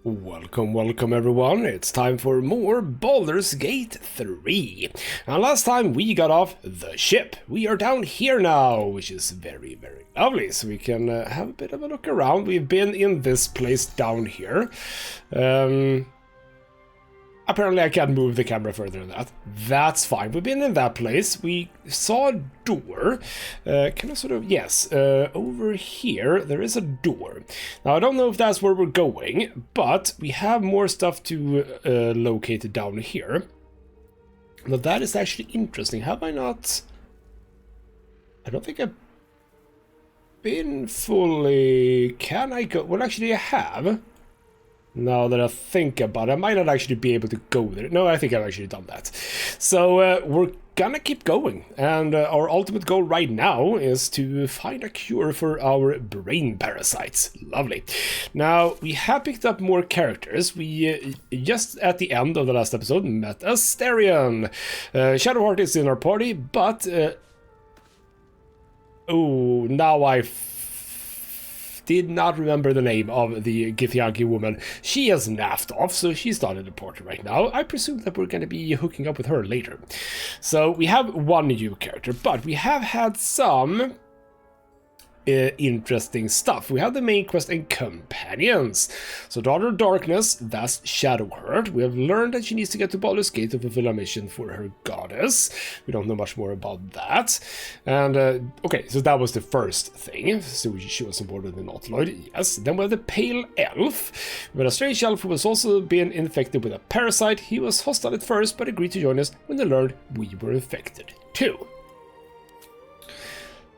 Welcome everyone, it's time for more Baldur's Gate 3. And last time we got off the ship. We are down here now, which is very lovely, so we can have a bit of a look around. We've been in this place down here. Apparently I can't move the camera further than that. That's fine. We've been in that place. We saw a door. Can I sort of... Yes. Over here, there is a door. Now, I don't know if that's where we're going, but we have more stuff to locate down here. Now, that is actually interesting. Have I not... I don't think I've been fully... Can I go... Well, actually, I have. Now that I think about it, I might not actually be able to go there. No, I think I've actually done that. So we're gonna keep going. And our ultimate goal right now is to find a cure for our brain parasites. Lovely. Now, we have picked up more characters. We, just at the end of the last episode, met Astarion. Shadowheart is in our party, but... oh, now I did not remember the name of the Githyanki woman. She has naffed off, so she's not in the party right now. I presume that we're going to be hooking up with her later. So we have one new character, but we have had some interesting stuff. We have the main quest and companions. So Daughter of Darkness, that's Shadowheart. We have learned that she needs to get to Baldur's Gate to fulfill a mission for her goddess. We don't know much more about that. And okay, so that was the first thing. So she was on board with the Nautiloid. Yes. Then we have the Pale Elf. We had a strange elf who was also being infected with a parasite. He was hostile at first, but agreed to join us when they learned we were infected too.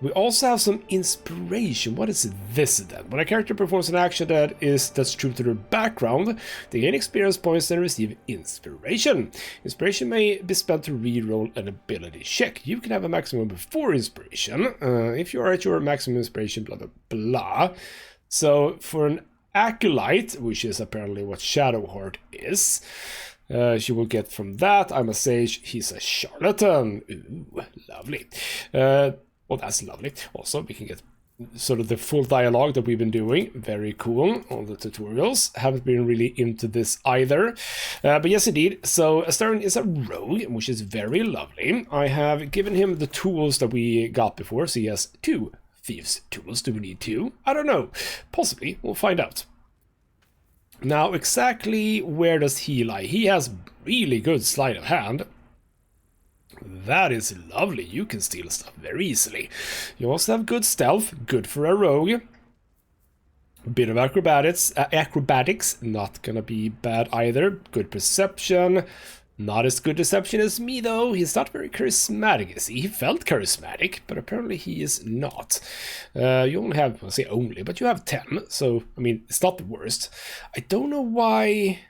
We also have some inspiration. What is this then? When a character performs an action that's true to their background, they gain experience points and receive inspiration. Inspiration may be spent to reroll an ability check. You can have a maximum of 4 inspiration. If you are at your maximum inspiration, blah blah blah. So for an acolyte, which is apparently what Shadowheart is, she will get from that. I'm a sage, he's a charlatan. Ooh, lovely. Well, that's lovely. Also, we can get sort of the full dialogue that we've been doing. Very cool on the tutorials. Haven't been really into this either. But yes, indeed. So, Astarion is a rogue, which is very lovely. I have given him the tools that we got before, so he has 2 thieves' tools. Do we need 2? I don't know. Possibly. We'll find out. Now, exactly where does he lie? He has really good sleight of hand. That is lovely. You can steal stuff very easily. You also have good stealth, good for a rogue. A bit of acrobatics, not gonna be bad either. Good perception, not as good deception as me though. He's not very charismatic, is he? He felt charismatic, but apparently he is not. You only have, I'll say only, but you have 10, so I mean, it's not the worst. I don't know why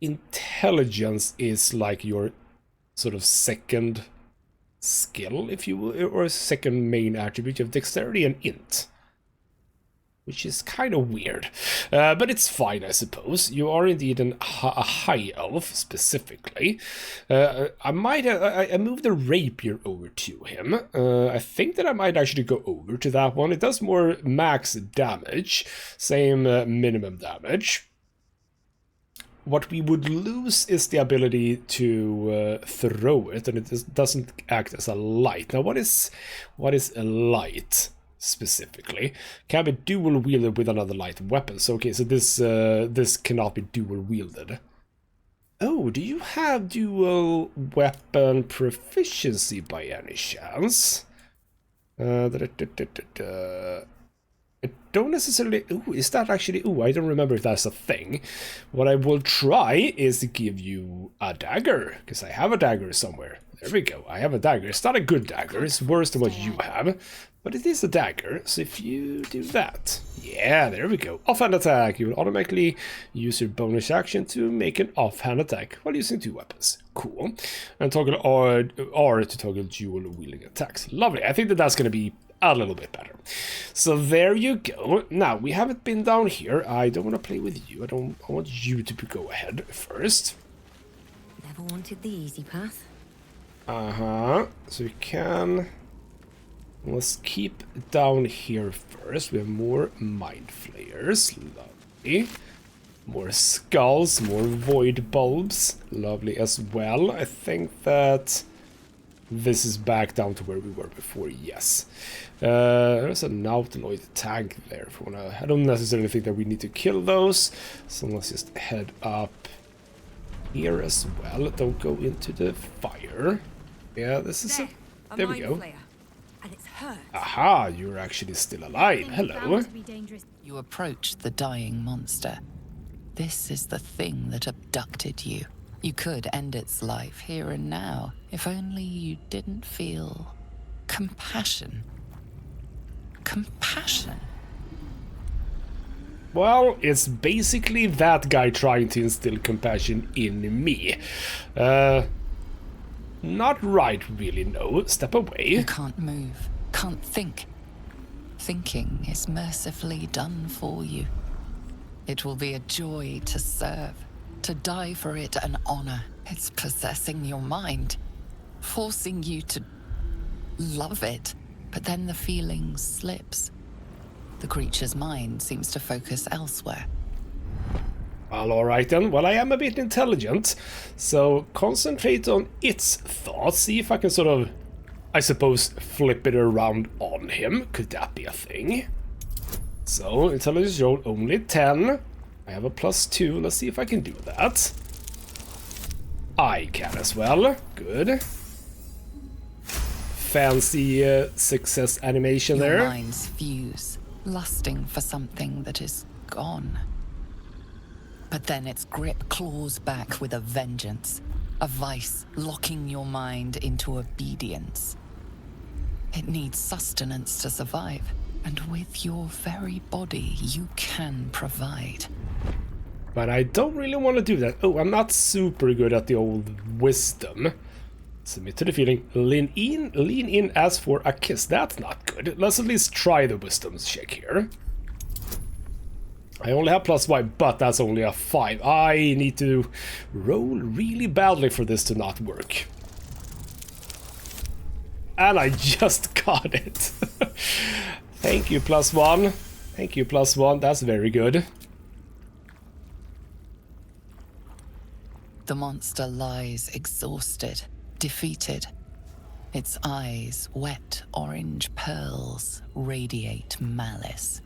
intelligence is like your sort of second skill, if you will, or a second main attribute. You have dexterity and int, which is kind of weird, but it's fine, I suppose. You are indeed a high elf, specifically. I moved the rapier over to him. I think that I might actually go over to that one. It does more max damage, same minimum damage. What we would lose is the ability to throw it, and it doesn't act as a light. Now, what is a light specifically? Can be dual wielded with another light weapon. So okay, so this cannot be dual wielded. Oh, do you have dual weapon proficiency by any chance? I don't necessarily... Ooh, is that actually... Ooh, I don't remember if that's a thing. What I will try is to give you a dagger, because I have a dagger somewhere. There we go, I have a dagger. It's not a good dagger, it's worse than what you have, but it is a dagger, so if you do that... Yeah, there we go. Offhand attack. You will automatically use your bonus action to make an offhand attack while using 2 weapons. Cool. And toggle R to toggle dual wielding attacks. Lovely. I think that that's going to be a little bit better. So there you go. Now, we haven't been down here. I don't want to play with you. I want you to go ahead first. Never wanted the easy path. So we can... Let's keep down here first. We have more mind flayers. Lovely. More skulls, more void bulbs. Lovely as well. I think that this is back down to where we were before, yes. There's a nautiloid tank there. I don't necessarily think that we need to kill those, so let's just head up here as well. Don't go into the fire. Yeah, this is there we go. And it's hurt. Aha, you're actually still alive. Hello. You approach the dying monster. This is the thing that abducted you. You could end its life here and now, if only you didn't feel compassion. Compassion? Well, it's basically that guy trying to instill compassion in me. Not right, really, no. Step away. You can't move, can't think. Thinking is mercifully done for you. It will be a joy to serve. To die for it an honor. It's possessing your mind, forcing you to love it, but then the feeling slips. The creature's mind seems to focus elsewhere. Well, alright then. Well, I am a bit intelligent, so concentrate on its thoughts. See if I can sort of, I suppose, flip it around on him. Could that be a thing? So, intelligence roll only 10. I have a +2. Let's see if I can do that. I can as well. Good. Fancy success animation there. Your minds fuse, lusting for something that is gone. But then its grip claws back with a vengeance. A vice locking your mind into obedience. It needs sustenance to survive. And with your very body, you can provide. But I don't really want to do that. Oh, I'm not super good at the old wisdom. Submit to the feeling. Lean in as for a kiss. That's not good. Let's at least try the wisdom check here. I only have +5, but that's only a 5. I need to roll really badly for this to not work. And I just got it. Thank you, +1. Thank you, +1. That's very good. The monster lies exhausted, defeated. Its eyes, wet orange pearls, radiate malice.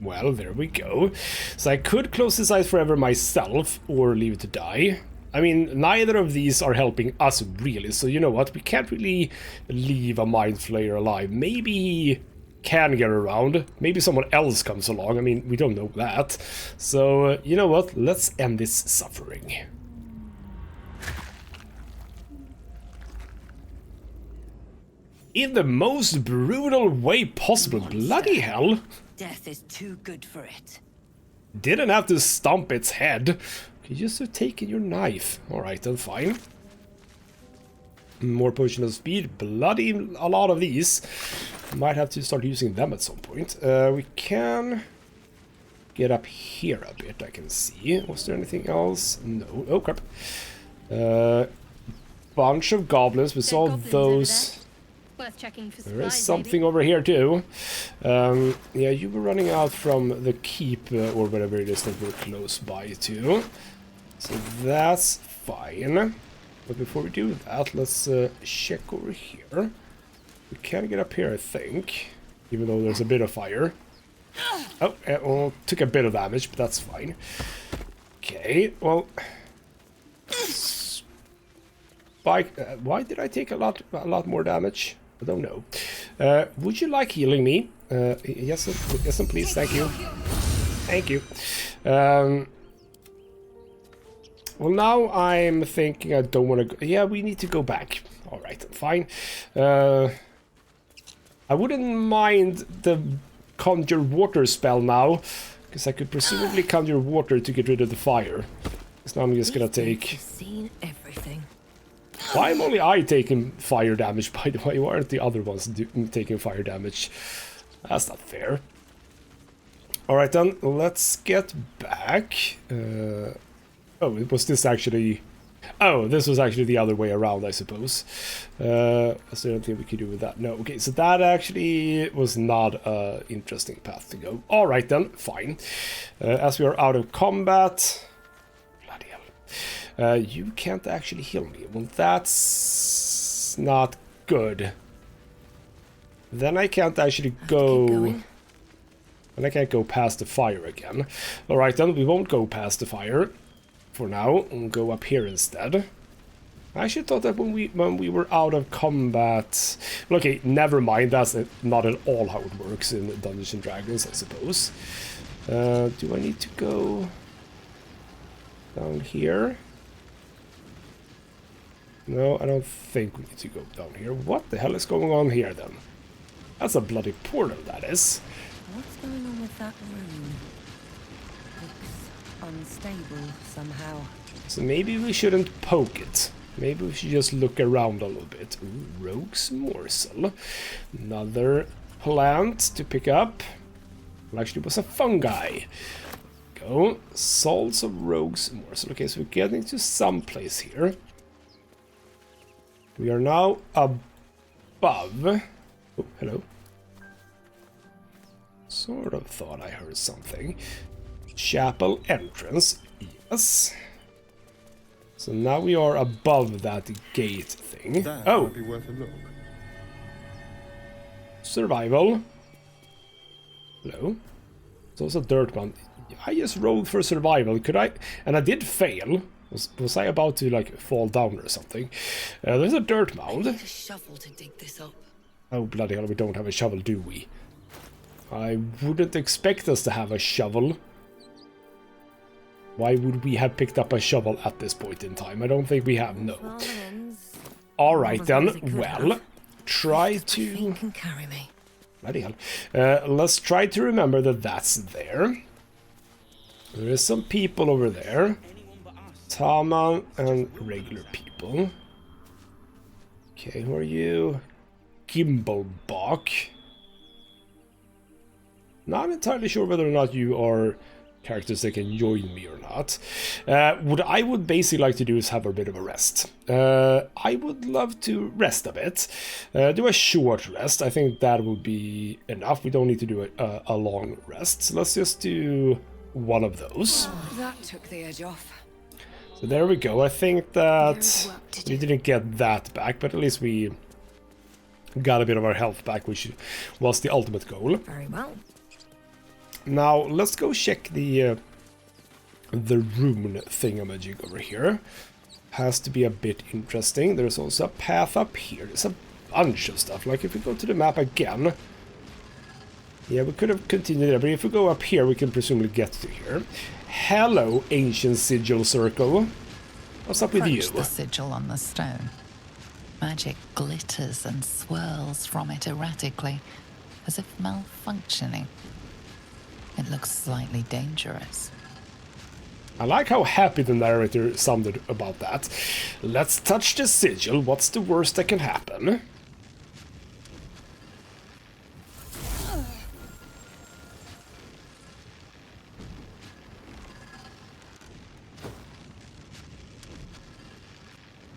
Well, there we go. So I could close his eyes forever myself, or leave it to die. I mean, neither of these are helping us really, so you know what? We can't really leave a mind flayer alive. Maybe he can get around. Maybe someone else comes along. I mean, we don't know that. So, you know what? Let's end this suffering. In the most brutal way possible. Bloody hell. Death is too good for it. Didn't have to stomp its head. You just have taken your knife. Alright, then fine. More potion of speed. Bloody a lot of these. Might have to start using them at some point. We can get up here a bit, I can see. Was there anything else? No. Oh, crap. Bunch of goblins. We saw those. Worth checking for supplies, There is something over here too. Yeah, you were running out from the keep or whatever it is that we're close by to. So that's fine. But before we do that, let's check over here. We can get up here, I think. Even though there's a bit of fire. Oh, well, took a bit of damage, but that's fine. Okay, well... Spike, why did I take a lot more damage? I don't know. Would you like healing me? Yes, yes, please. Thank you. Thank you. Well, now I'm thinking I don't want to go. Yeah, we need to go back. All right, fine. I wouldn't mind the conjure water spell now, because I could presumably conjure water to get rid of the fire. So now I'm just gonna take. Seen everything. Why am only I taking fire damage, by the way? Why aren't the other ones taking fire damage? That's not fair. Alright then, let's get back. Oh, was this actually Oh, this was actually the other way around, I suppose. Is there anything we could do with that? No. Okay, so that actually was not an interesting path to go. All right then, fine. As we are out of combat... Bloody hell. You can't actually heal me. Well, that's not good. Then I can't actually go... And I can't go past the fire again. Alright then, we won't go past the fire for now. We'll go up here instead. I actually thought that when we were out of combat... Okay, never mind, that's not at all how it works in Dungeons & Dragons, I suppose. Do I need to go down here? No, I don't think we need to go down here. What the hell is going on here then? That's a bloody portal, that is. What's going on with that room? Looks unstable somehow. So maybe we shouldn't poke it. Maybe we should just look around a little bit. Ooh, rogue's morsel. Another plant to pick up. Well, actually, it was a fungi. Go. Salts of rogue's morsel. Okay, so we're getting to some place here. We are now above. Oh, hello. Sort of thought I heard something. Chapel entrance. Yes. So now we are above that gate thing. That oh! might be worth a look. Survival. Hello. So it's a dirt one. I just rolled for survival. Could I? And I did fail. Was I about to like fall down or something? There's a dirt mound. I need a shovel to dig this up. Oh bloody hell! We don't have a shovel, do we? I wouldn't expect us to have a shovel. Why would we have picked up a shovel at this point in time? I don't think we have, no. Alright then, well, try to... Can carry me. Bloody hell. Let's try to remember that that's there. There is some people over there. Taman and regular people. Okay, who are you? Gimblebach. Not entirely sure whether or not you are characters that can join me or not. What I would basically like to do is have a bit of a rest. I would love to rest a bit. Do a short rest. I think that would be enough. We don't need to do a long rest. So let's just do one of those. That took the edge off. So there we go. I think that we didn't get that back, but at least we got a bit of our health back, which was the ultimate goal. Very well. Now let's go check the rune thingamajig over here. Has to be a bit interesting. There's also a path up here. There's a bunch of stuff. Like if we go to the map again, yeah, we could have continued there, but if we go up here, we can presumably get to here. Hello, ancient sigil circle. What's up with you? Approach the sigil on the stone. Magic glitters and swirls from it erratically, as if malfunctioning. It looks slightly dangerous. I like how happy the narrator sounded about that. Let's touch the sigil. What's the worst that can happen?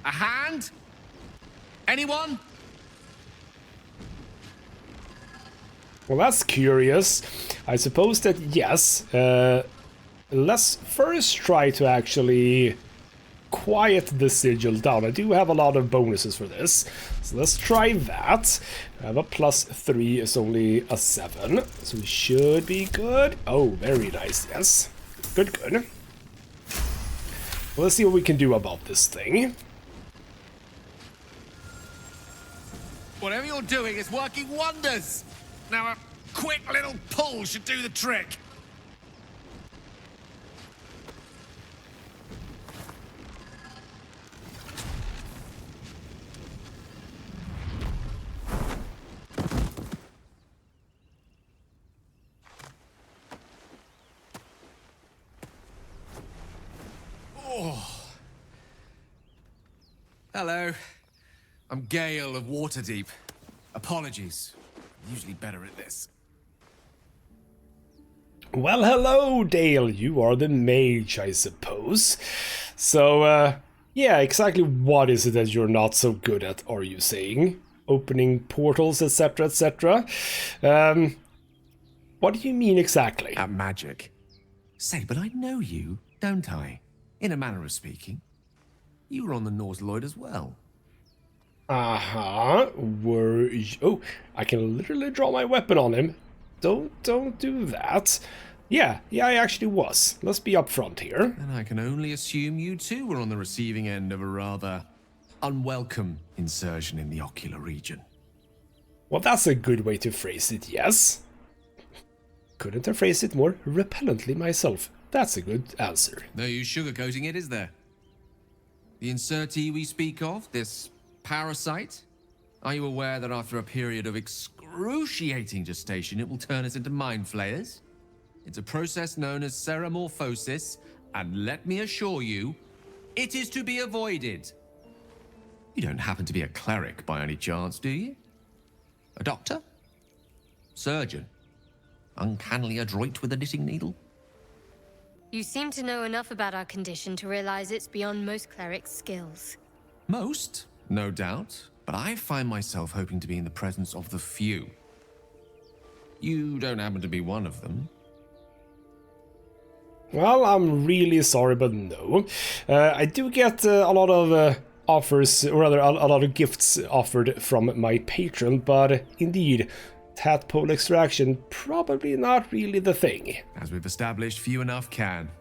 A hand? Anyone? Well, that's curious. I suppose that yes. Let's first try to actually quiet the sigil down. I do have a lot of bonuses for this. So let's try that. I have a +3, it's only a 7. So we should be good. Oh, very nice, yes. Good, good. Well, let's see what we can do about this thing. Whatever you're doing is working wonders. Now a quick little pull should do the trick. Oh. Hello. I'm Gale of Waterdeep. Apologies. I'm usually better at this. Well, hello, Dale. You are the mage, I suppose. So, Yeah, exactly what is it that you're not so good at, are you saying? Opening portals, etc., etc. What do you mean exactly? At magic. Say, but I know you, don't I? In a manner of speaking. You were on the Norse Lloyd as well. Uh-huh. Were you... Oh, I can literally draw my weapon on him. Don't do that. Yeah, I actually was. Let's be upfront here. And I can only assume you too were on the receiving end of a rather unwelcome insertion in the ocular region. Well, that's a good way to phrase it, yes. Couldn't have phrased it more repellently myself. That's a good answer. No use sugarcoating it, is there? The insertee we speak of, this parasite, are you aware that after a period of excruciating gestation, it will turn us into mind flayers? It's a process known as ceramorphosis, and let me assure you, it is to be avoided. You don't happen to be a cleric by any chance, do you? A doctor? Surgeon? Uncannily adroit with a knitting needle? You seem to know enough about our condition to realize it's beyond most clerics' skills. Most, no doubt, but I find myself hoping to be in the presence of the few. You don't happen to be one of them. Well, I'm really sorry, but no. I do get a lot of offers, or rather a lot of gifts offered from my patron, but indeed, tadpole extraction, probably not really the thing. As we've established, few enough can.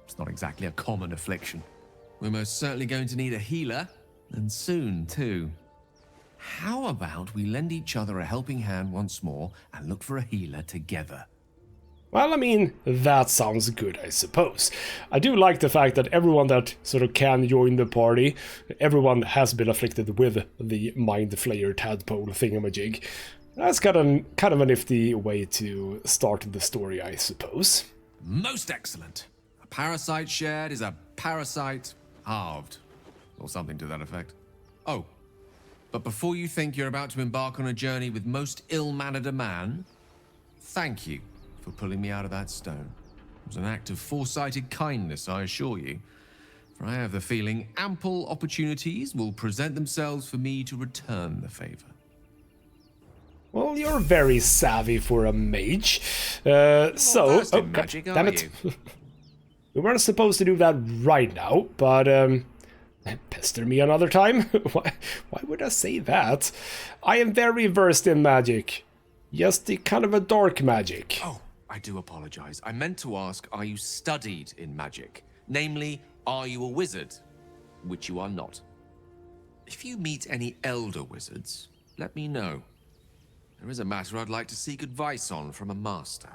It's not exactly a common affliction. We're most certainly going to need a healer, and soon too. How about we lend each other a helping hand once more and look for a healer together? Well, I mean, that sounds good, I suppose. I do like the fact that everyone that sort of can join the party, everyone has been afflicted with the Mind Flayer tadpole thingamajig. That's kind of a nifty way to start the story, I suppose. Most excellent. A parasite shared is a parasite halved. Or something to that effect. Oh, but before you think you're about to embark on a journey with most ill-mannered a man, thank you for pulling me out of that stone. It was an act of foresighted kindness, I assure you. For I have the feeling ample opportunities will present themselves for me to return the favor. Well, you're very savvy for a mage. versed in magic, damn are it. We weren't supposed to do that right now, but pester me another time? Why would I say that? I am very versed in magic. Just the kind of a dark magic. Oh, I do apologize. I meant to ask, are you studied in magic? Namely, are you a wizard? Which you are not. If you meet any elder wizards, let me know. There is a matter I'd like to seek advice on from a master.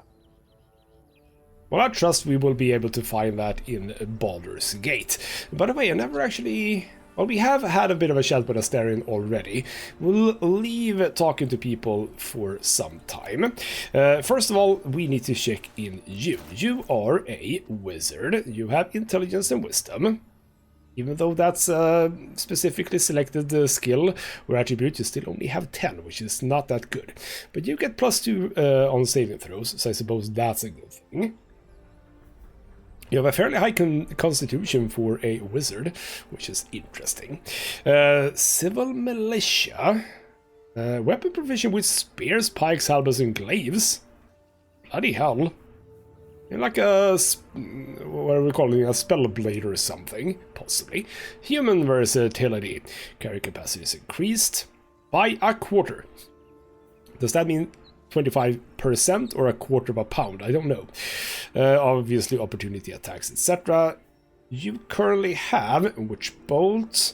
Well, I trust we will be able to find that in Baldur's Gate. By the way, I never actually... Well, we have had a bit of a chat with Astarion already. We'll leave talking to people for some time. First of all, we need to check in you. You are a wizard. You have intelligence and wisdom. Even though that's specifically selected skill or attribute, you still only have 10, which is not that good. But you get +2 on saving throws, so I suppose that's a good thing. You have a fairly high constitution for a wizard, which is interesting. Civil militia. Weapon provision with spears, pikes, halberds, and glaives. Bloody hell. You're like a... what are we calling it? A spellblade or something, possibly. Human versatility. Carry capacity is increased by a quarter. Does that mean 25% or a quarter of a pound? I don't know. Obviously, opportunity attacks, etc. You currently have witch bolt.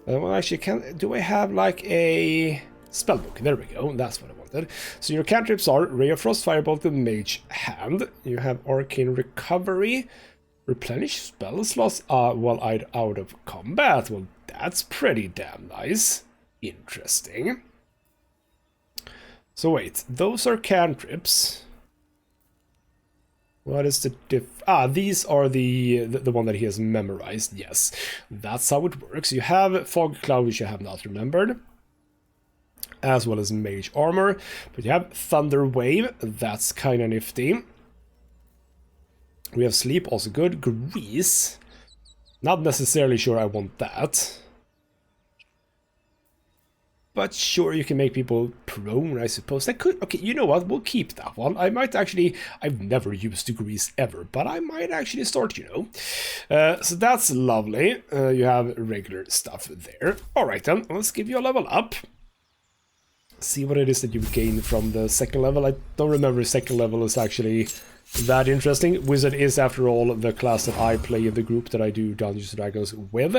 Well, actually, do I have like a spellbook? There we go. That's what I wanted. So your cantrips are Ray of Frost, Firebolt, and Mage Hand. You have Arcane Recovery, replenish spell slots while out of combat. Well, that's pretty damn nice. Interesting. So wait, those are cantrips. What is the these are the one that he has memorized. Yes, that's how it works. You have Fog Cloud, which you have not remembered, as well as Mage Armor. But you have Thunder Wave, that's kind of nifty. We have Sleep, also good. Grease. Not necessarily sure I want that. But sure, you can make people prone, I suppose. I could... Okay, you know what? We'll keep that one. I might actually... I've never used degrees ever, but I might actually start, you know. So that's lovely. You have regular stuff there. Alright then, let's give you a level up. See what it is that you gain from the second level. I don't remember if second level is actually that interesting. Wizard is, after all, the class that I play in the group that I do Dungeons & Dragons with.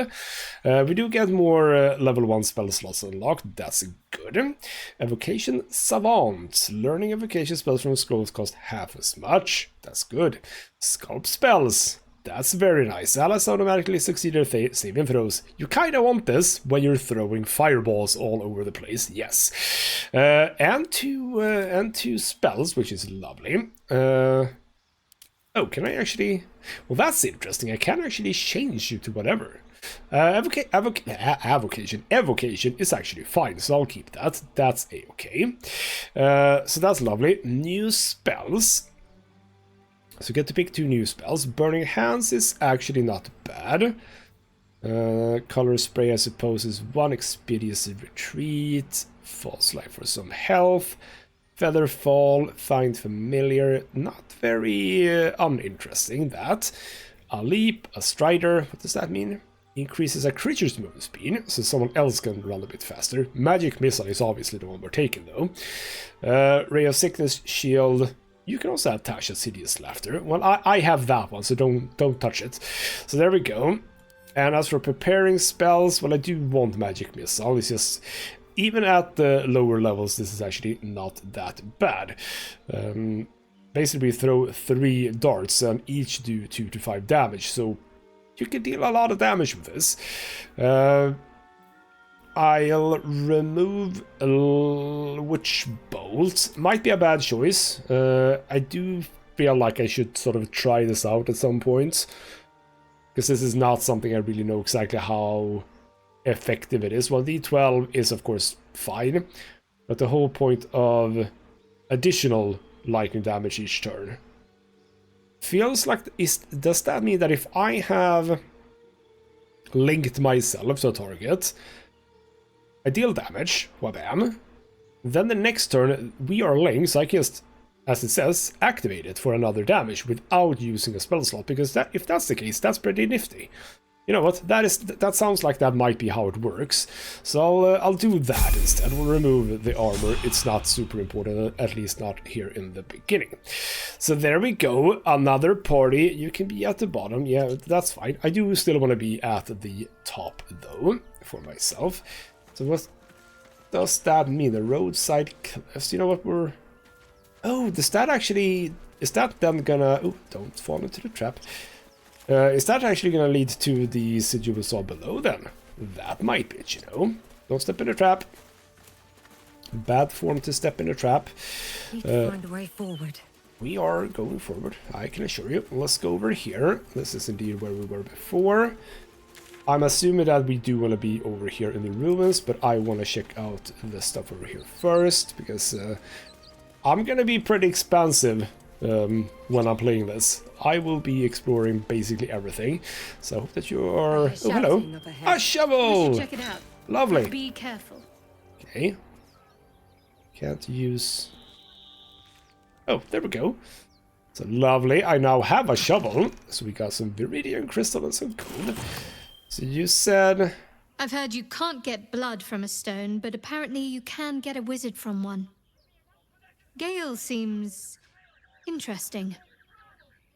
We do get more level 1 spell slots unlocked. That's good. Evocation Savant. Learning evocation spells from scrolls cost half as much. That's good. Sculpt spells. That's very nice. Allies automatically succeed their saving throws. You kind of want this when you're throwing fireballs all over the place. Yes. And two spells, which is lovely. Oh, can I actually... Well, that's interesting. I can actually change you to whatever. Evocation is actually fine, so I'll keep that. That's a-okay. So that's lovely. New spells. So you get to pick 2 new spells. Burning Hands is actually not bad. Color Spray, I suppose, is 1. Expediency Retreat. False Life for some health. Featherfall, Find Familiar, not very uninteresting, that. A Leap, a Strider, what does that mean? Increases a creature's movement speed, so someone else can run a bit faster. Magic Missile is obviously the one we're taking, though. Ray of Sickness, Shield. You can also have Tasha's Hideous Laughter. Well, I have that one, so don't touch it. So there we go. And as for preparing spells, well, I do want Magic Missile. It's just... Even at the lower levels, this is actually not that bad. Basically, we throw 3 darts and each do 2 to 5 damage, so you can deal a lot of damage with this. I'll remove Witch Bolt. Might be a bad choice. I do feel like I should sort of try this out at some point, because this is not something I really know exactly how effective it is. Well, D12 is of course fine, but the whole point of additional lightning damage each turn feels like... does that mean that if I have linked myself to a target, I deal damage, whabam, then the next turn we are linked, so I can just, as it says, activate it for another damage without using a spell slot, because that, if that's the case, that's pretty nifty. You know what, that sounds like that might be how it works, so I'll do that instead. We'll remove the armor. It's not super important, at least not here in the beginning. So there we go, another party. You can be at the bottom, yeah, that's fine. I do still want to be at the top, though, for myself. So what does that mean? The roadside cliffs, you know what we're... Oh, does that actually... Is that then gonna... Oh, don't fall into the trap. Is that actually going to lead to the sigil we saw below then? That might be it, you know. Don't step in a trap. Bad form to step in a trap. Need to find a way forward. We are going forward, I can assure you. Let's go over here. This is indeed where we were before. I'm assuming that we do want to be over here in the ruins, but I want to check out the stuff over here first, because I'm going to be pretty expansive when I'm playing this. I will be exploring basically everything, so I hope that you are... Oh, hello! A shovel! Check it out. Lovely! Be careful. Okay. Can't use... Oh, there we go. So lovely, I now have a shovel, so we got some Viridian Crystal and some gold. So you said... I've heard you can't get blood from a stone, but apparently you can get a wizard from one. Gale seems... interesting.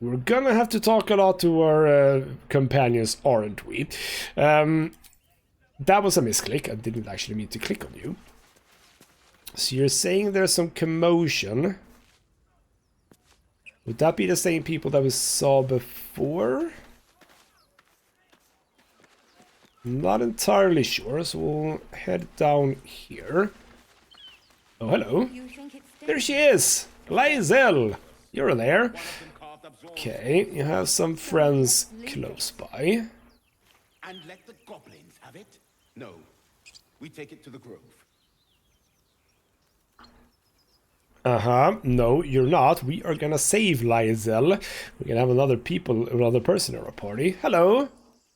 We're gonna have to talk a lot to our companions, aren't we? That was a misclick. I didn't actually mean to click on you. So you're saying there's some commotion. Would that be the same people that we saw before? Not entirely sure, so we'll head down here. Oh, hello. There she is! Lae'zel! You're there. Okay, you have some friends close by. And let the goblins have it? No. We take it to the grove. Uh-huh. No, you're not. We are gonna save Lae'zel. We're gonna have another person in our party. Hello.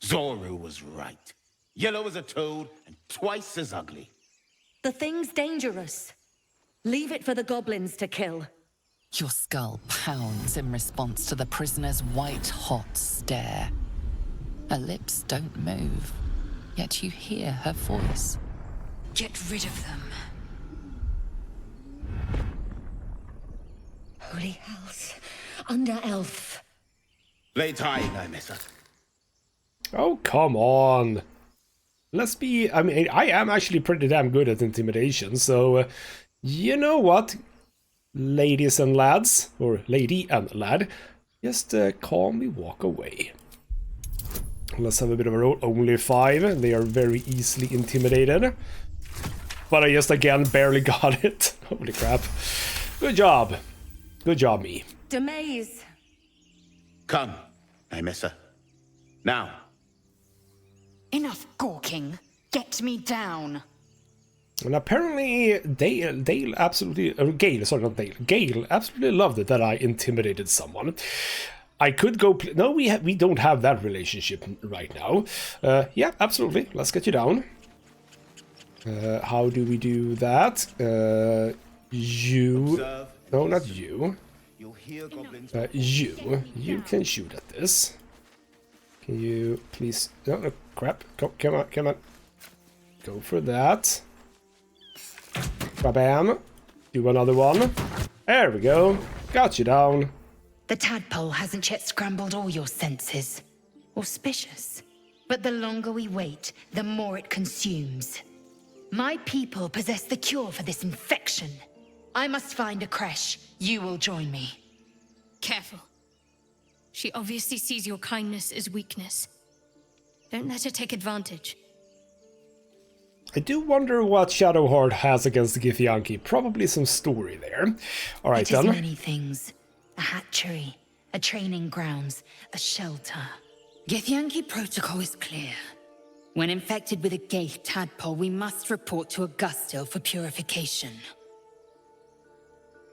Zoru was right. Yellow as a toad and twice as ugly. The thing's dangerous. Leave it for the goblins to kill. Your skull pounds in response to the prisoner's white-hot stare. Her lips don't move, yet you hear her voice. Get rid of them. Holy hells. Under elf. Lay tight, I miss her. Oh, come on. Let's be... I mean, I am actually pretty damn good at intimidation, so... you know what? Ladies and lads, or lady and lad, just calmly walk away. Let's have a bit of a roll. Only 5. They are very easily intimidated. But I just, again, barely got it. Holy crap. Good job. Good job, me. Demaze. Come, I miss her. Now. Enough gawking. Get me down. And apparently Dale absolutely... Gale, sorry, not Dale. Gale absolutely loved it that I intimidated someone. I could go... No, we don't have that relationship right now. Yeah, absolutely. Let's get you down. How do we do that? You... Observe. No, not you. You'll hear goblins. You can shoot at this. Can you please... No, no, crap. Come on, come on. Go for that. Bam. Do another one. There we go. Got you down. The tadpole hasn't yet scrambled all your senses. Auspicious. But the longer we wait, the more it consumes. My people possess the cure for this infection. I must find a creche. You will join me. Careful. She obviously sees your kindness as weakness. Don't let her take advantage. I do wonder what Shadowheart has against Githyanki. Probably some story there. Alright It is then. many things. A hatchery, a training grounds, a shelter. Githyanki protocol is clear. When infected with a Gaith tadpole, we must report to Augustil for purification.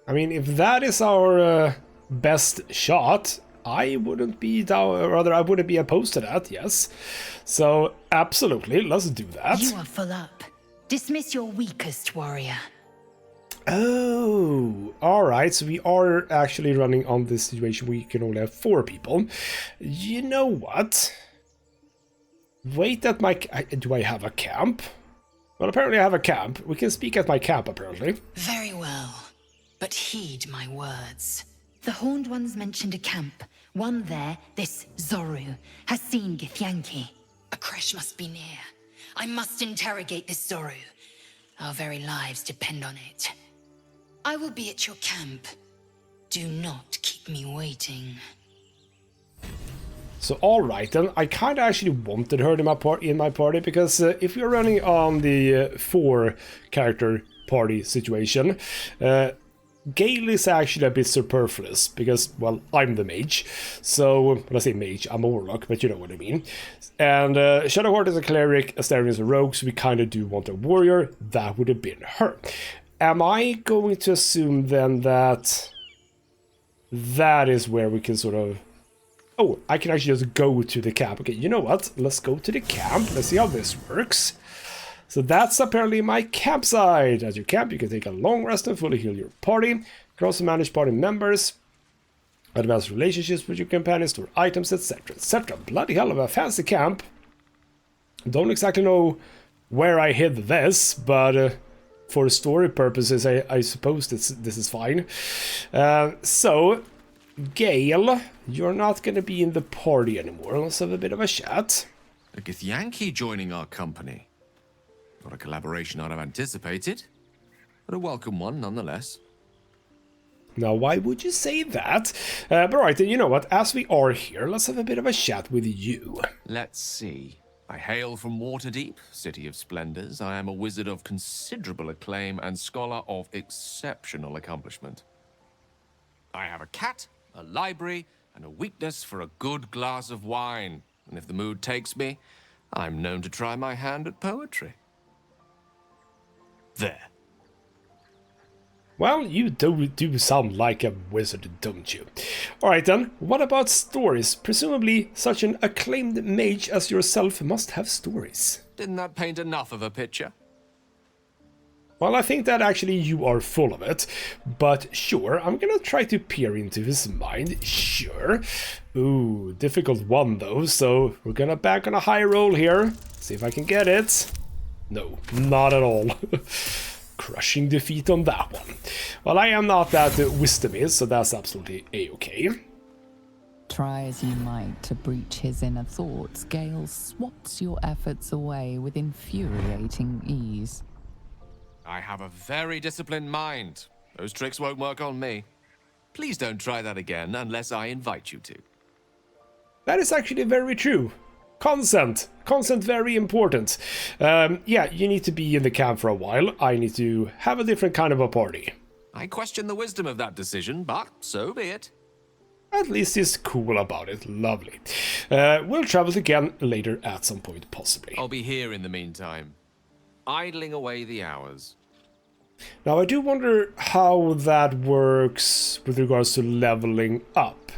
I mean, if that is our best shot, I wouldn't be down, or rather, I wouldn't be opposed to that, yes. So, absolutely, let's do that. You are full up. Dismiss your weakest warrior. Oh, alright, so we are actually running on this situation where you can only have 4 people. You know what? Wait at my... do I have a camp? Well, apparently I have a camp. We can speak at my camp, apparently. Very well. But heed my words. The Horned Ones mentioned a camp. One there, this Zoru, has seen Githyanki. A creche must be near. I must interrogate this Zoru. Our very lives depend on it. I will be at your camp. Do not keep me waiting. So, alright then, I kinda actually wanted her in my party, because if we're running on the 4-character party situation, Gale is actually a bit superfluous, because, well, I'm the mage. So, when I say mage, I'm a warlock, but you know what I mean. And Shadowheart is a cleric, Astarion is a rogue, so we kind of do want a warrior. That would have been her. Am I going to assume then that that is where we can sort of... Oh, I can actually just go to the camp. Okay, you know what? Let's go to the camp. Let's see how this works. So that's apparently my campsite. At your camp, you can take a long rest and fully heal your party. You can also manage party members, advance relationships with your companions, store items, etc., etc. Bloody hell of a fancy camp. Don't exactly know where I hid this, but for story purposes, I suppose this is fine. So, Gale, you're not going to be in the party anymore. Let's have a bit of a chat. A Githyanki joining our company. Not a collaboration I'd have anticipated, but a welcome one nonetheless. Now, why would you say that? But alright, then you know what? As we are here, let's have a bit of a chat with you. Let's see. I hail from Waterdeep, City of Splendors. I am a wizard of considerable acclaim and scholar of exceptional accomplishment. I have a cat, a library, and a weakness for a good glass of wine. And if the mood takes me, I'm known to try my hand at poetry. There. Well, you do sound like a wizard, don't you? Alright then, what about stories? Presumably, such an acclaimed mage as yourself must have stories. Didn't that paint enough of a picture? Well, I think that actually you are full of it, but sure, I'm gonna try to peer into his mind, sure. Ooh, difficult one though, so we're gonna bank on a high roll here, see if I can get it. No, not at all. Crushing defeat on that one. Well, I am not that wisdomy, so that's absolutely a-okay. Try as you might to breach his inner thoughts, Gale swats your efforts away with infuriating ease. I have a very disciplined mind. Those tricks won't work on me. Please don't try that again unless I invite you to. That is actually very true. Consent. Consent very important. Yeah, you need to be in the camp for a while. I need to have a different kind of a party. I question the wisdom of that decision, but so be it. At least he's cool about it. Lovely. We'll travel again later at some point, possibly. I'll be here in the meantime, idling away the hours. Now, I do wonder how that works with regards to leveling up.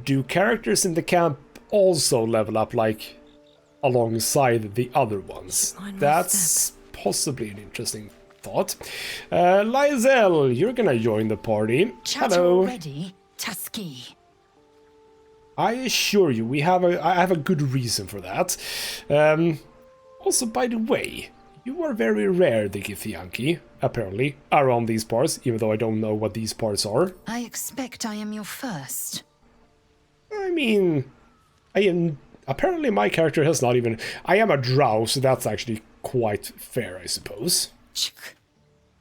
Do characters in the camp also level up, like, alongside the other ones? That's possibly an interesting thought. Lizel, you're gonna join the party. Chatter Hello. already, Tusky. I assure you, I have a good reason for that. Also, by the way, you are very rare, the Githyanki, apparently, around these parts, even though I don't know what these parts are. I expect I am your first. I mean, apparently my character has not even... I am a drow, so that's actually quite fair, I suppose.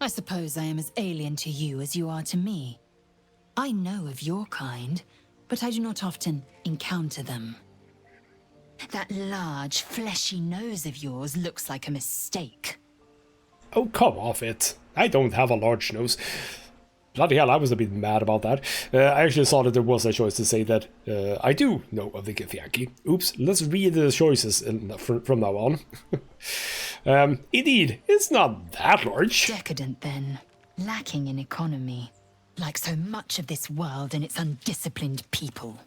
I suppose I am as alien to you as you are to me. I know of your kind, but I do not often encounter them. That large, fleshy nose of yours looks like a mistake. Oh, come off it. I don't have a large nose. Bloody hell, I was a bit mad about that. I actually saw that there was a choice to say that I do know of the Githyanki. Oops, let's read the choices from now on. Indeed, it's not that large. Decadent, then. Lacking in economy. Like so much of this world and its undisciplined people.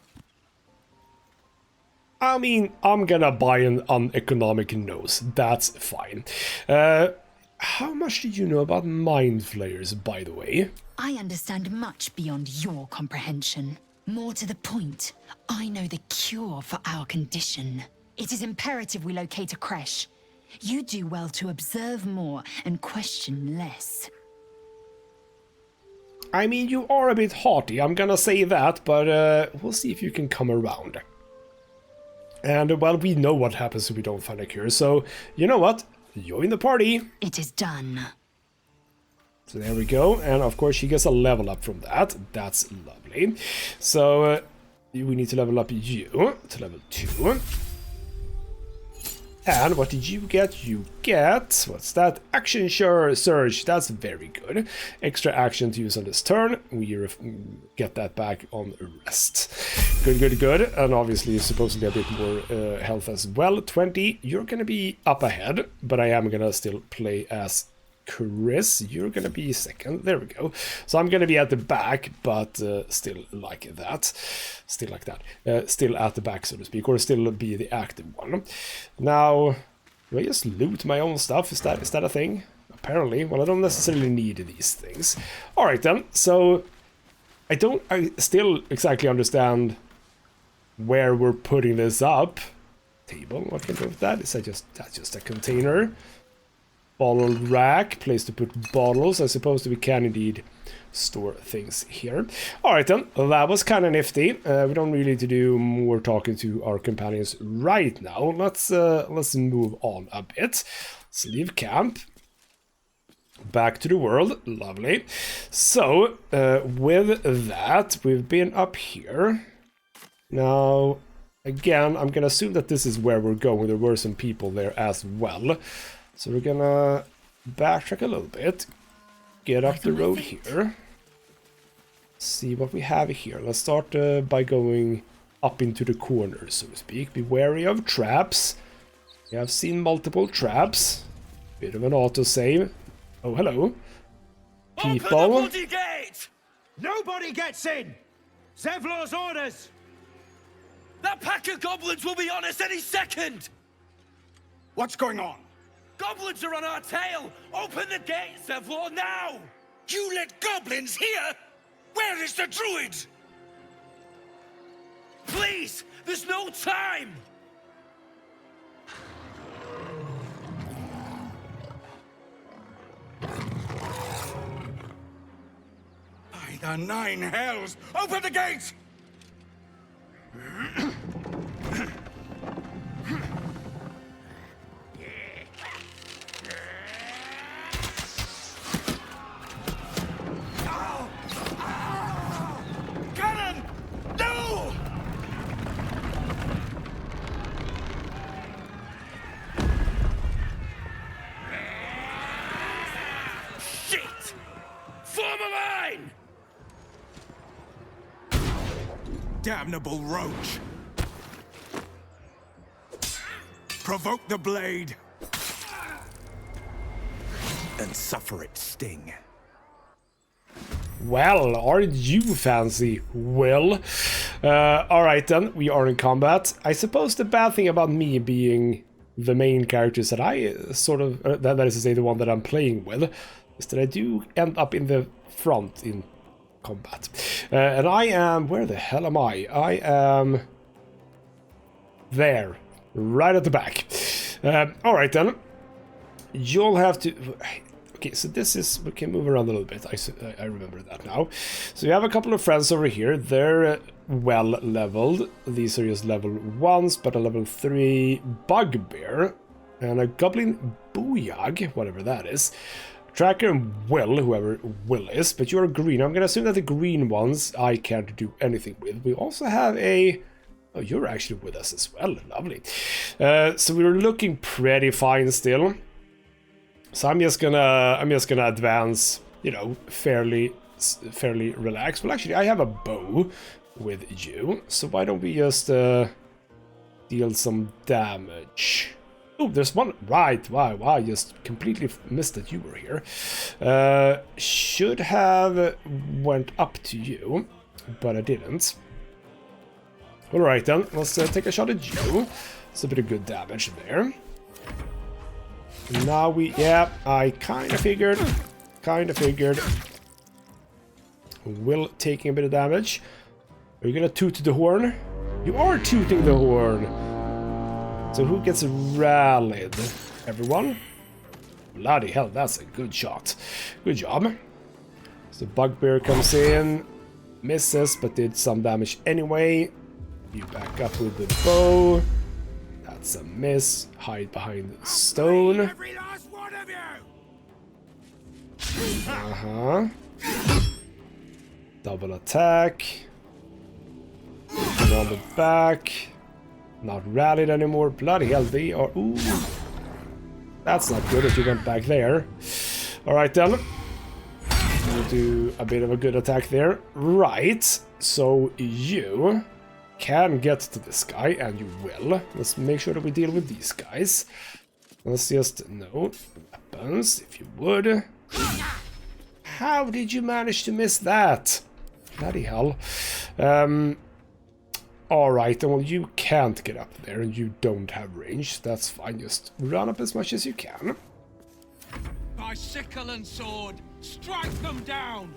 I mean, I'm gonna buy an uneconomic nose. That's fine. How much did you know about mind flayers, by the way? I understand much beyond your comprehension. More to the point, I know the cure for our condition. It is imperative we locate a creche. You do well to observe more and question less. I mean, you are a bit haughty, I'm gonna say that, but we'll see if you can come around. And, well, we know what happens if we don't find a cure, so, you know what? Join the party! It is done. So there we go, and of course she gets a level up from that. That's lovely. So, we need to level up you to level 2. And what did you get? You get... what's that? Action Surge. That's very good. Extra action to use on this turn. We get that back on rest. Good, good, good. And obviously supposedly a bit more health as well. 20. You're going to be up ahead, but I am going to still play as Chris. You're going to be second. There we go. So I'm going to be at the back, but still like that. Still like that. Still at the back, so to speak, or still be the active one. Now, do I just loot my own stuff? Is that a thing? Apparently. Well, I don't necessarily need these things. Alright then, so I still exactly understand where we're putting this up. Table, what can I do with that? Is that just a container? Bottle rack, place to put bottles. I suppose that we can indeed store things here. Alright then, that was kind of nifty. We don't really need to do more talking to our companions right now. Let's move on a bit. Let's leave camp. Back to the world. Lovely. So, with that, we've been up here. Now, again, I'm gonna assume that this is where we're going. There were some people there as well. So we're gonna backtrack a little bit, get up the road here, see what we have here. Let's start by going up into the corner, so to speak. Be wary of traps. We have seen multiple traps. Bit of an autosave. Oh, hello. people. Open the bloody gate! Nobody gets in! Zevlor's orders! That pack of goblins will be on us any second! What's going on? Goblins are on our tail! Open the gate, Zevlor, now! You let goblins here? Where is the druid? Please! There's no time! By the 9 hells! Open the gate! Cannon! No! Shit! Form a line! Damnable roach! Provoke the blade! And suffer its sting. Well, aren't you fancy, Will? Alright then, we are in combat. I suppose the bad thing about me being the main characters that I sort of, that is to say the one that I'm playing with, is that I do end up in the front in combat. And I am, where the hell am I? I am there, right at the back. Alright then, you'll have to... Okay, so this is... We can move around a little bit. I remember that now. So you have a couple of friends over here. They're well leveled. These are just level 1s, but a level 3 bugbear. And a goblin booyag, whatever that is. Tracker and Will, whoever Will is. But you're green. I'm going to assume that the green ones I can't do anything with. We also have a... Oh, you're actually with us as well. Lovely. So we're looking pretty fine still. So I'm just gonna advance, you know, fairly relaxed. Well, actually, I have a bow with you, so why don't we just deal some damage? Oh, there's one right. Wow! I just completely missed that you were here. Should have went up to you, but I didn't. All right then, let's take a shot at you. It's a bit of good damage there. Now we, yeah, I kind of figured. Will taking a bit of damage. Are you gonna toot the horn? You are tooting the horn. So who gets rallied? Everyone? Bloody hell, that's a good shot. Good job. So Bugbear comes in, misses, but did some damage anyway. You back up with the bow. That's a miss. Hide behind the stone. Every last one of you! Uh-huh. Double attack. On the back. Not rallied anymore. Bloody hell, they are... Ooh. That's not good if you went back there. Alright then. We'll do a bit of a good attack there. Right. So you can get to this guy, and you will. Let's make sure that we deal with these guys. Let's just... No. Weapons, if you would. How did you manage to miss that? Bloody hell. Alright, well, you can't get up there, and you don't have range. That's fine. Just run up as much as you can. By sickle and sword, strike them down!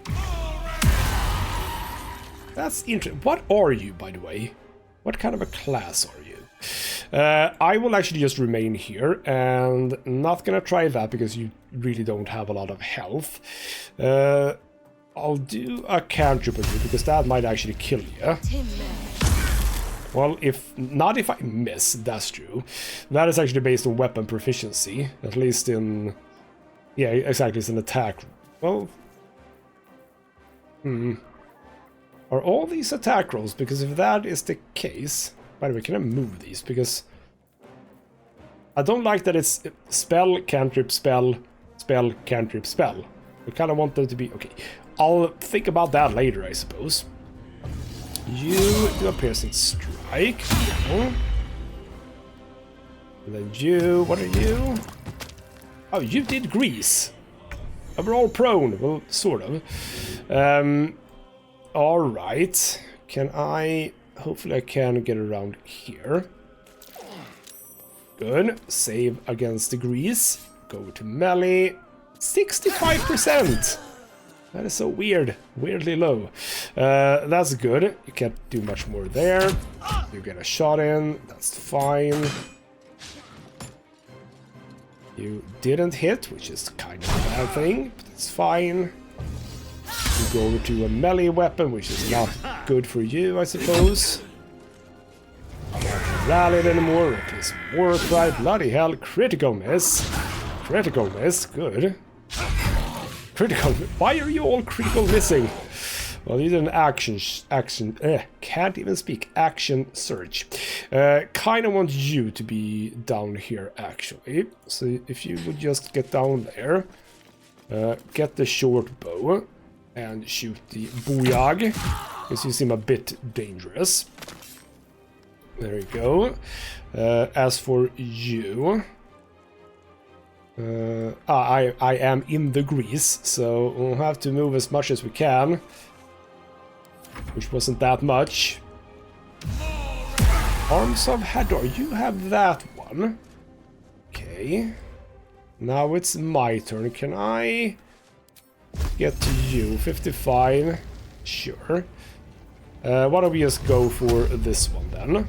That's interesting. What are you, by the way? What kind of a class are you? I will actually just remain here, and not gonna try that because you really don't have a lot of health. I'll do a cantrip with you because that might actually kill you. Well, if not, if I miss, that's true. That is actually based on weapon proficiency, at least in... Yeah, exactly, it's an attack. Well... Are all these attack rolls? Because if that is the case... By the way, can I move these? Because... I don't like that it's spell, cantrip, spell, spell, cantrip, spell. I kind of want them to be... Okay, I'll think about that later, I suppose. You do a piercing strike. And then you... What are you? Oh, you did grease. We're all prone. Well, sort of. Alright. Can I... Hopefully I can get around here. Good. Save against the grease. Go to melee. 65%! That is so weird. Weirdly low. That's good. You can't do much more there. You get a shot in. That's fine. You didn't hit, which is kind of a bad thing, but it's fine. You go over to a melee weapon, which is not good for you, I suppose. Can't rally it anymore. It is war cry. Bloody hell. Critical miss. Critical miss. Good. Critical. Why are you all critical missing? Well, you did an action can't even speak. Action surge. Kind of want you to be down here, actually. So if you would just get down there, get the short bow, and shoot the booyag, because you seem a bit dangerous. There you go. As for you... I am in the grease, so we'll have to move as much as we can. Which wasn't that much. Arms of Hador, you have that one. Okay. Now it's my turn. Can I get to you? 55. Sure. Why don't we just go for this one then?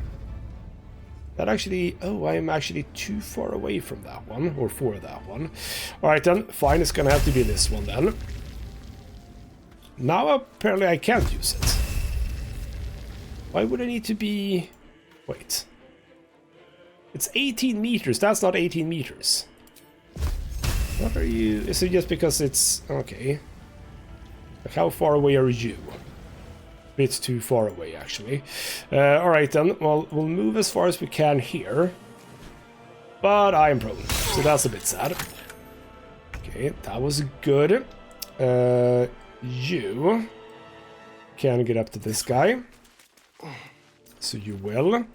That actually... Oh, I am actually too far away from that one. Or for that one. Alright then. Fine, it's gonna have to be this one then. Now apparently I can't use it. Why would I need to be... Wait. It's 18 meters. That's not 18 meters. What are you... Is it just because it's... Okay. Like, how far away are you? Bit too far away, actually. Alright then. Well, we'll move as far as we can here. But I am prone. So that's a bit sad. Okay, that was good. You can get up to this guy. So you will.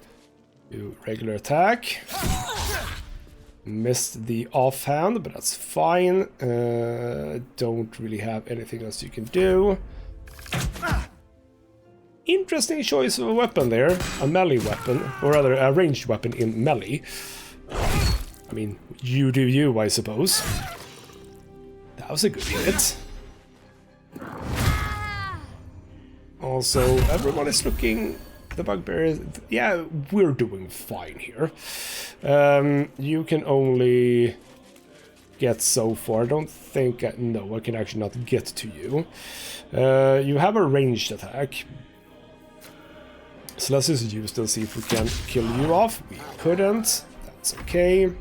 Do regular attack. Missed the offhand, but that's fine. Don't really have anything else you can do. Interesting choice of a weapon there. A melee weapon, or rather a ranged weapon in melee. I mean, you do you, I suppose. That was a good hit. Also, everyone is looking... The bugbear is... Yeah, we're doing fine here. You can only get so far. I don't think... No, I can actually not get to you. You have a ranged attack. So let's just use it and see if we can kill you off. We couldn't. That's okay.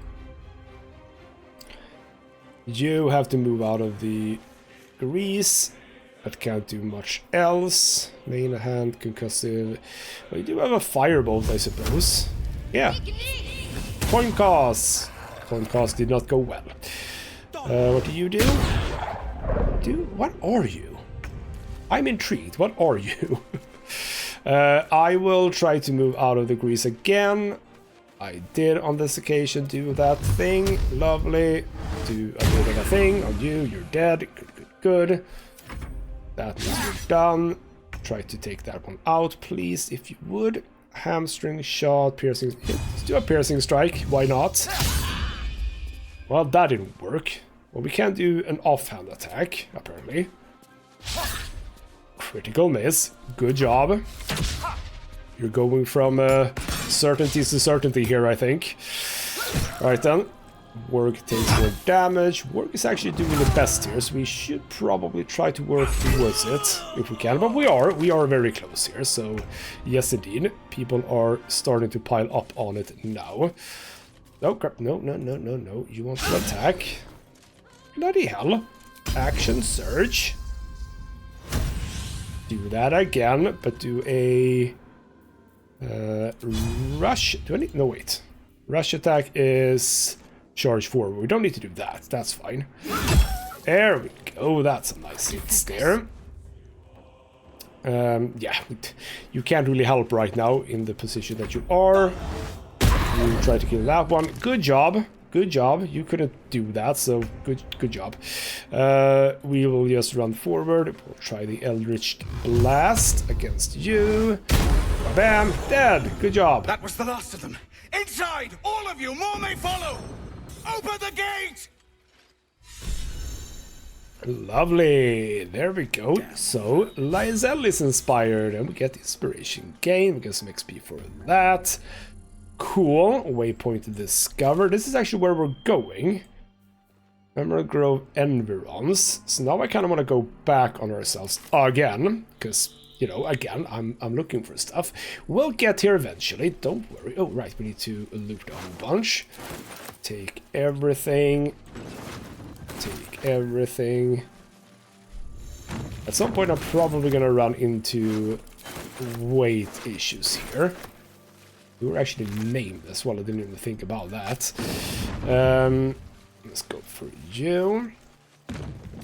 You have to move out of the grease. But can't do much else. Main hand, concussive. Well, you do have a firebolt, I suppose. Yeah. Coin toss. Coin toss did not go well. What do you do? What are you? I'm intrigued. What are you? I will try to move out of the grease again. I did on this occasion do that thing. Lovely. Do a bit of a thing on you. You're dead. Good, good, good. That means we're done. Try to take that one out, please, if you would. Hamstring shot, piercing. Let's do a piercing strike. Why not? Well, that didn't work. Well, we can do an offhand attack, apparently. Critical miss. Good job. You're going from certainties to certainty here, I think. Alright then. Work takes more damage. Work is actually doing the best here, so we should probably try to work towards it if we can. But we are very close here, so yes indeed. People are starting to pile up on it now. Oh crap, no. You want to attack? Bloody hell. Action surge. Do that again, but do a rush. Do I need... No, wait. Rush attack is... Charge forward. We don't need to do that. That's fine. There we go. That's a nice hit there. Yeah, you can't really help right now in the position that you are. You try to kill that one. Good job. good job. You couldn't do that, so good job. We will just run forward. We'll try the Eldritch Blast against you. Bam! Dead! Good job. That was the last of them. Inside! All of you! More may follow! Open the gate! Lovely. There we go. So, Lysel is inspired, and we get inspiration gain. We get some XP for that. Cool. Waypoint discovered. This is actually where we're going. Emerald Grove Environs. So now I kind of want to go back on ourselves again, because, you know, again, I'm looking for stuff. We'll get here eventually. Don't worry. Oh, right. We need to loot a whole bunch. Take everything. Take everything. At some point I'm probably gonna run into weight issues here. We were actually named as well, I didn't even think about that. Let's go for you.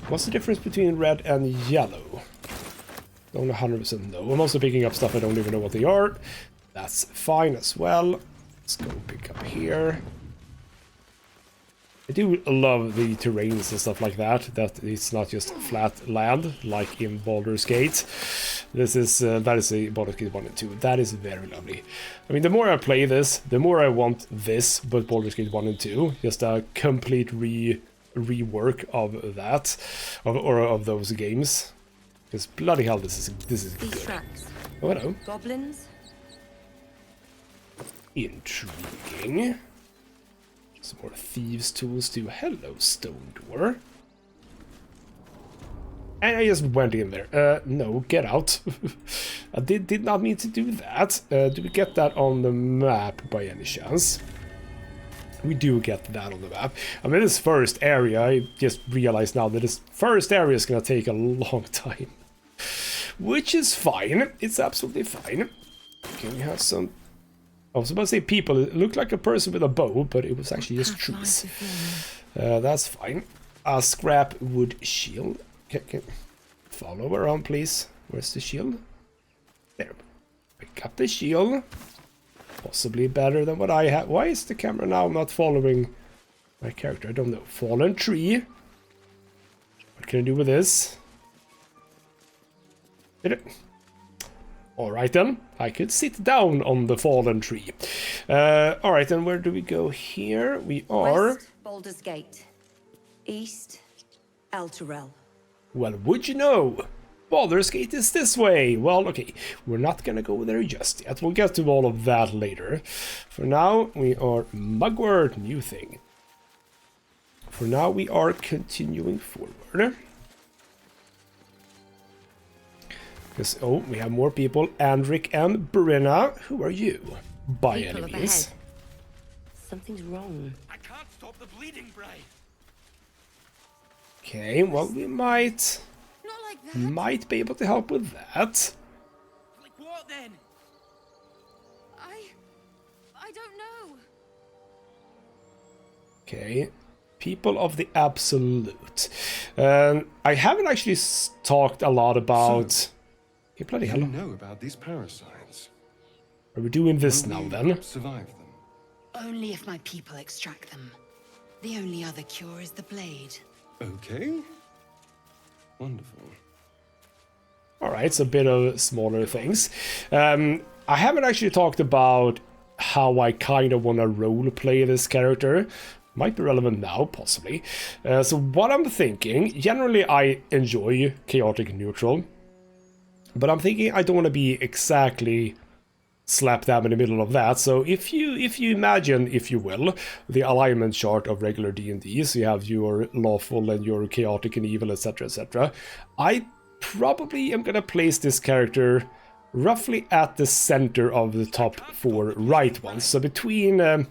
What's the difference between red and yellow? Don't 100% know. I'm also picking up stuff I don't even know what they are. That's fine as well. Let's go pick up here. I do love the terrains and stuff like that, that it's not just flat land like in Baldur's Gate. This is, that is a Baldur's Gate 1 and 2. That is very lovely. I mean, the more I play this, the more I want this, but Baldur's Gate 1 and 2. Just a complete rework of that, of those games. Because bloody hell, this is good. Tracks. Oh, hello. Goblins? Intriguing. Some more thieves' tools too. Hello, stone door. And I just went in there. No, get out. I did not mean to do that. Do we get that on the map by any chance? We do get that on the map. I mean, this first area, I just realized now that this first area is going to take a long time. Which is fine. It's absolutely fine. Can we have some... I was about to say people. It looked like a person with a bow, but it was actually just trees. That's fine. A scrap wood shield. Okay. Follow around, please. Where's the shield? There. Pick up the shield. Possibly better than what I have. Why is the camera now not following my character? I don't know. Fallen tree. What can I do with this? Did it? Alright then, I could sit down on the fallen tree. Alright, then where do we go here? We are... West, Baldur's Gate. East, Elturel. Well, would you know? Baldur's Gate is this way. Well, okay, we're not gonna go there just yet. We'll get to all of that later. For now, we are Mugwort, new thing. For now, we are continuing forward. Because, oh, we have more people. Andric and Brenna. Who are you? By People up enemies. ahead. Something's wrong. I can't stop the bleeding, Bray. Okay, well, we might Not like that. be able to help with that. Like what then? I don't know. Okay, people of the Absolute. I haven't actually talked a lot about... Hey, bloody hell. You know about these parasites. Are we doing this Will now, we then? survive them? Only if my people extract them. The only other cure is the blade. Okay. Wonderful. Alright, it's a bit of smaller things. I haven't actually talked about how I kind of want to roleplay this character. Might be relevant now, possibly. So what I'm thinking, generally I enjoy chaotic neutral. But I'm thinking I don't want to be exactly slap dab in the middle of that. So if you imagine, if you will, the alignment chart of regular D&D, so you have your lawful and your chaotic and evil, etc., etc. I probably am going to place this character roughly at the center of the top 4 right ones. So between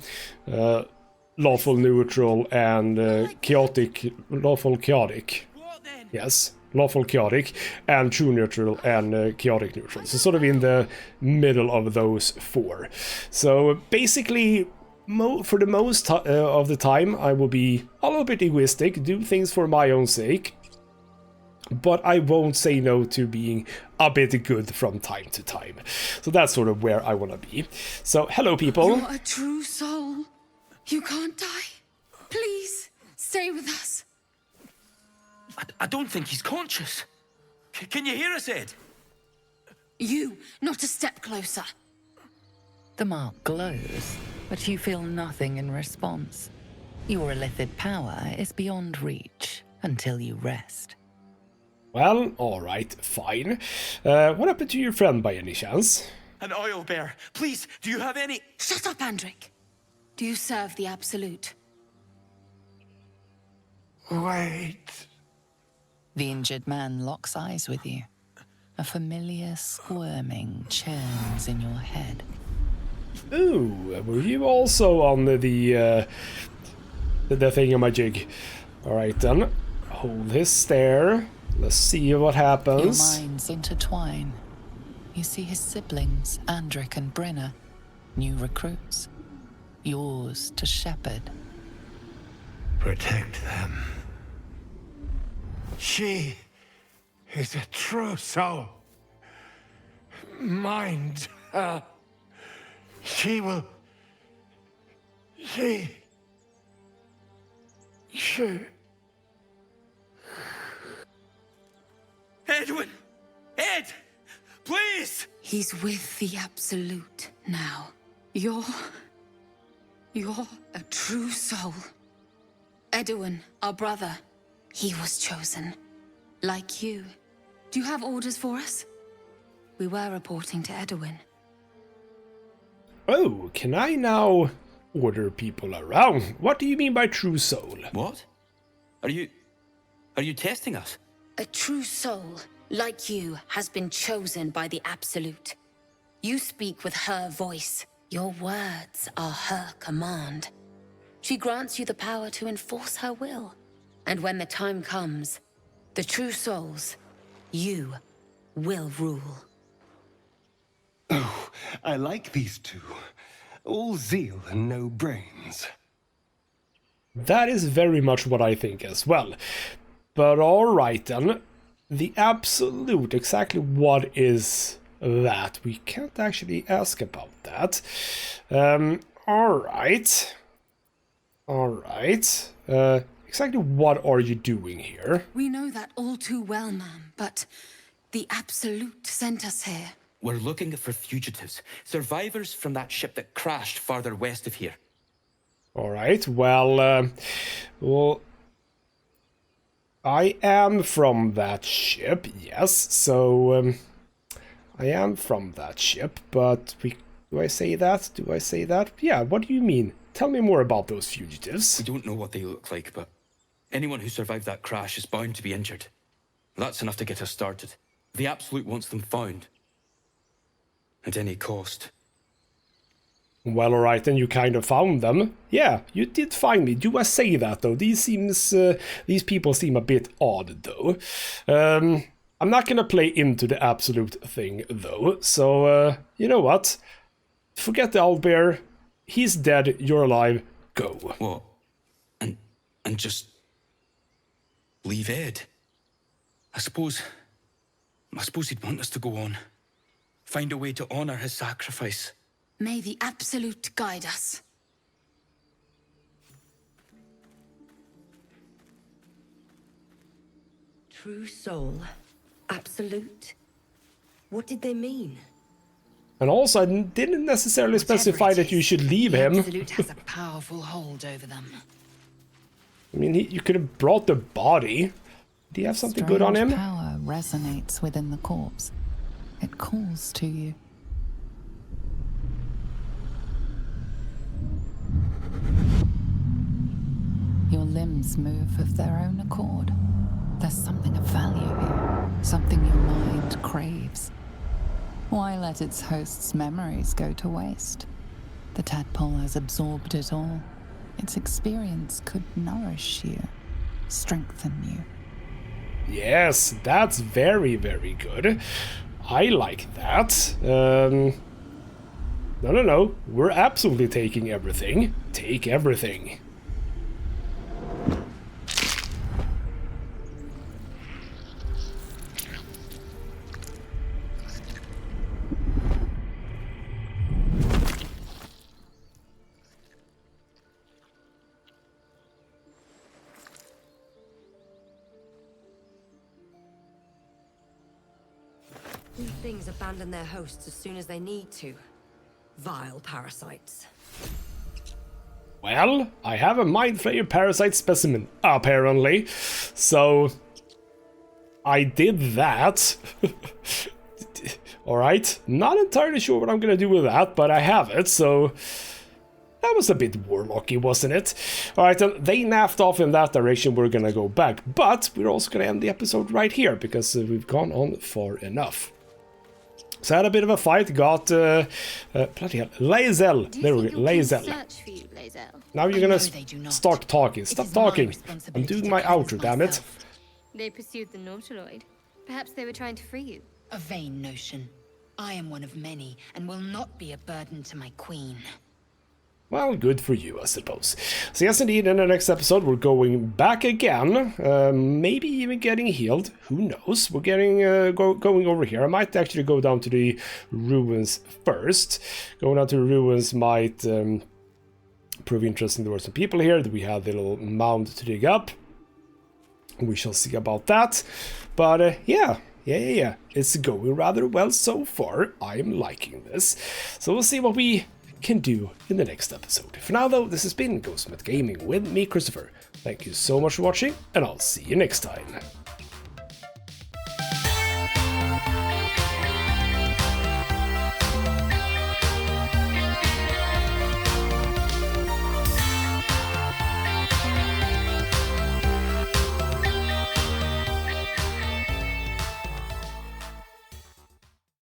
lawful neutral and chaotic, lawful chaotic. What then? Yes. Lawful chaotic and true neutral and chaotic neutral. So sort of in the middle of those 4. So basically, for the most of the time, I will be a little bit egoistic, do things for my own sake, but I won't say no to being a bit good from time to time. So that's sort of where I want to be. So hello, people. You're a true soul. You can't die. Please, stay with us. I don't think he's conscious. Can you hear us, Ed? You, not a step closer. The mark glows, but you feel nothing in response. Your illithid power is beyond reach until you rest. Well, alright, fine. What happened to your friend by any chance? An oil bear. Please, do you have any... Shut up, Andric. Do you serve the Absolute? Wait. The injured man locks eyes with you. A familiar squirming churns in your head. Ooh, were you also on the thingamajig? Alright then, hold his stare. Let's see what happens. Your minds intertwine. You see his siblings, Andric and Brenna, new recruits. Yours to shepherd. Protect them. She is a true soul. Mind her. She will... She... Edwin! Ed! Please! He's with the Absolute now. You're a true soul. Edwin, our brother, he was chosen. Like you. Do you have orders for us? We were reporting to Edwin. Oh, can I now order people around? What do you mean by true soul? What? Are you testing us? A true soul, like you, has been chosen by the Absolute. You speak with her voice. Your words are her command. She grants you the power to enforce her will. And when the time comes, the true souls, you will rule. Oh, I like these two. All zeal and no brains. That is very much what I think as well. But alright then. The Absolute, exactly what is that? We can't actually ask about that. Alright. Alright. Exactly what are you doing here? We know that all too well, ma'am, but the Absolute sent us here. We're looking for fugitives, survivors from that ship that crashed farther west of here. Alright, well, I am from that ship, yes, so, I am from that ship, but do I say that? Do I say that? Yeah, what do you mean? Tell me more about those fugitives. We don't know what they look like, but anyone who survived that crash is bound to be injured. That's enough to get us started. The Absolute wants them found. At any cost. Well, alright, then you kind of found them. Yeah, you did find me. Do I say that, though? These people seem a bit odd, though. I'm not gonna play into the Absolute thing, though. So, you know what? Forget the owlbear. He's dead, you're alive, go. What? And just... leave Ed? I suppose he'd want us to go on. Find a way to honor his sacrifice. May the Absolute guide us. True soul. Absolute. What did they mean? And also, I didn't necessarily specify that you should leave him. The Absolute has a powerful hold over them. I mean, you could have brought the body. Do you have something good on him? Power resonates within the corpse. It calls to you. Your limbs move of their own accord. There's something of value here, something your mind craves. Why let its host's memories go to waste? The tadpole has absorbed it all. Its experience could nourish you, strengthen you. Yes, that's very, very good. I like that. No. We're absolutely taking everything. Take everything. things abandon their hosts as soon as they need to. Vile parasites. Well, I have a Mind Flayer parasite specimen, apparently. So, I did that. Alright, not entirely sure what I'm gonna do with that, but I have it, so... That was a bit warlocky, wasn't it? Alright, then they naffed off in that direction, we're gonna go back. But we're also gonna end the episode right here, because we've gone on far enough. So I had a bit of a fight, got... bloody hell, Lae'zel. There we go, Lae'zel. Now you're gonna start talking. Stop talking. I'm doing my outro, damn it. They pursued the Nautiloid. Perhaps they were trying to free you. A vain notion. I am one of many, and will not be a burden to my queen. Well, good for you, I suppose. So yes, indeed, in the next episode, we're going back again. Maybe even getting healed. Who knows? We're getting going over here. I might actually go down to the ruins first. Going down to the ruins might prove interesting. There were some people here. We had the little mound to dig up. We shall see about that. But yeah. It's going rather well so far. I'm liking this. So we'll see what we can do in the next episode. For now, though, this has been ghostmutgaming with me, Christopher. Thank you so much for watching, and I'll see you next time.